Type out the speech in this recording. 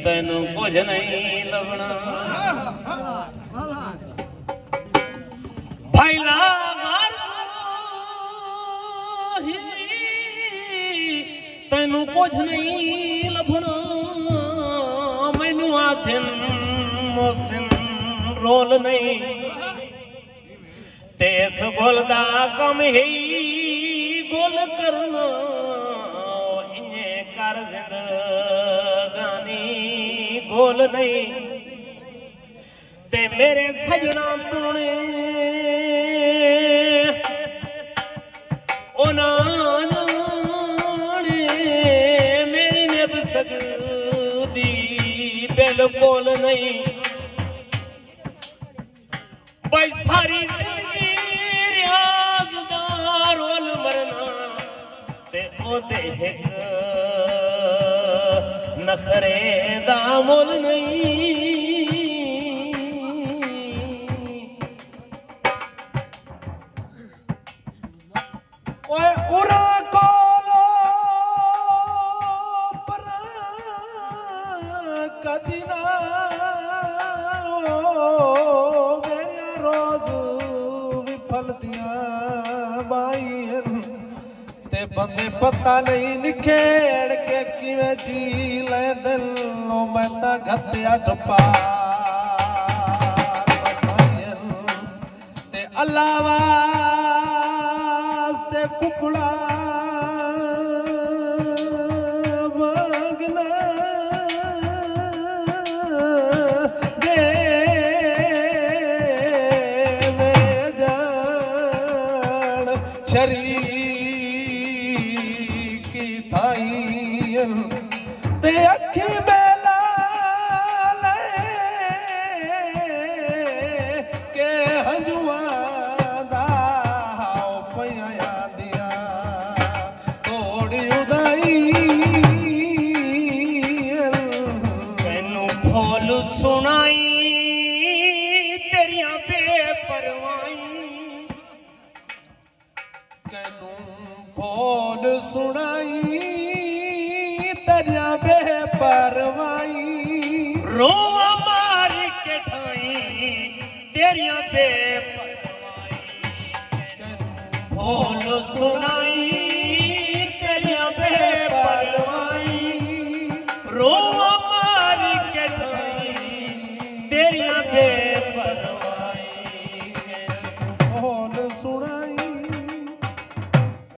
ਤੈਨੂੰ ਕੁਝ ਨਹੀਂ ਲੱਭਣਾ ਭਾਈਲਾ ਤੈਨੂੰ ਕੁਝ ਨਹੀਂ ਲੱਭਣਾ ਮੈਨੂੰ ਆਖਣ ਮੋਸਨ ਰੋਲ ਨਹੀਂ ਤੇ ਇਸ ਗੁਲ ਦਾ ਕੰਮ ਹੀ ਗੁਲ ਕਰਨਾ ਇੰਨੇ ਕਰ ਜ਼ਿੰਦਗਾਨੀ ਗੋਲ ਨਹੀਂ ਤੇ ਮੇਰੇ ਸਜਣਾ ਤੂਣੇ ਉਹਨਾਂ ਨੇ ਮੇਰੀ ਨਿਭ ਸਕਦੀ ਬਿਲਕੁਲ ਨਹੀਂ ਬਈ ਸਾਰੀ ਜ਼ਿੰਦਗੀ ਰਿਆਜ਼ ਦਾ ਰੋਲ ਮਰਨਾ ਤੇ ਉਹਦੇ ਇੱਕ ਨਖਰੇ ਦਾ ਮੁੱਲ ਨਹੀਂ ਓਏ ਉਰਾ ਕੋਲੋ ਪਰ ਕਦੀ ਨਾ ਮੇਰੀਆਂ ਰੋਜ਼ ਵੀ ਫਲਦੀਆਂ ਬਾਈਆਂ ਤੇ ਬੰਦੇ ਪਤਾ ਨਹੀਂ ਨਿਖੇੜ ਕੇ ਕਿਵੇਂ ਜੀ ਲੈ ਦਿਲ ਨੂੰ ਮੈਂ ਤਾਂ ਘੱਤਿਆ ਟਪਾ ਵਸਾਈਆਂ ਤੇ ਅੱਲਾ ਵਾਸਤੇ ਕੁਕੜਾ ਮੰਗਣਾ ਦੇ ਮੇਰੇ ਜਾਨ ਸ਼ਰੀਕੀ ਥਾਈਆਂ ਤੇ ਅੱਖੀ ਮੇਲਾ ਲੈ ਕੇ ਹੰਝੂਆਂ ਦਾ ਪਿਆ ਆਂਦੀਆਂ ਥੋੜੀ ਉਦਾਈ ਤੈਨੂੰ ਫੁੱਲ ਸੁਣਾਈ ਤੇਰੀਆਂ ਬੇਪਰਵਾਹੀ ਕੈਨੂੰ ਫੋਲ ਸੁਣਾਈ ਤੇਰੀਆਂ ਬੇਪਰਵਾਹੀ ਰੋਵਾ ਮਾਰ ਕੇ ਠਾਈ ਤੇਰੀਆਂ ਬੇਪਰਵਾਹੀ ਕੈਨੂੰ ਫੁੱਲ ਸੁਣਾਈ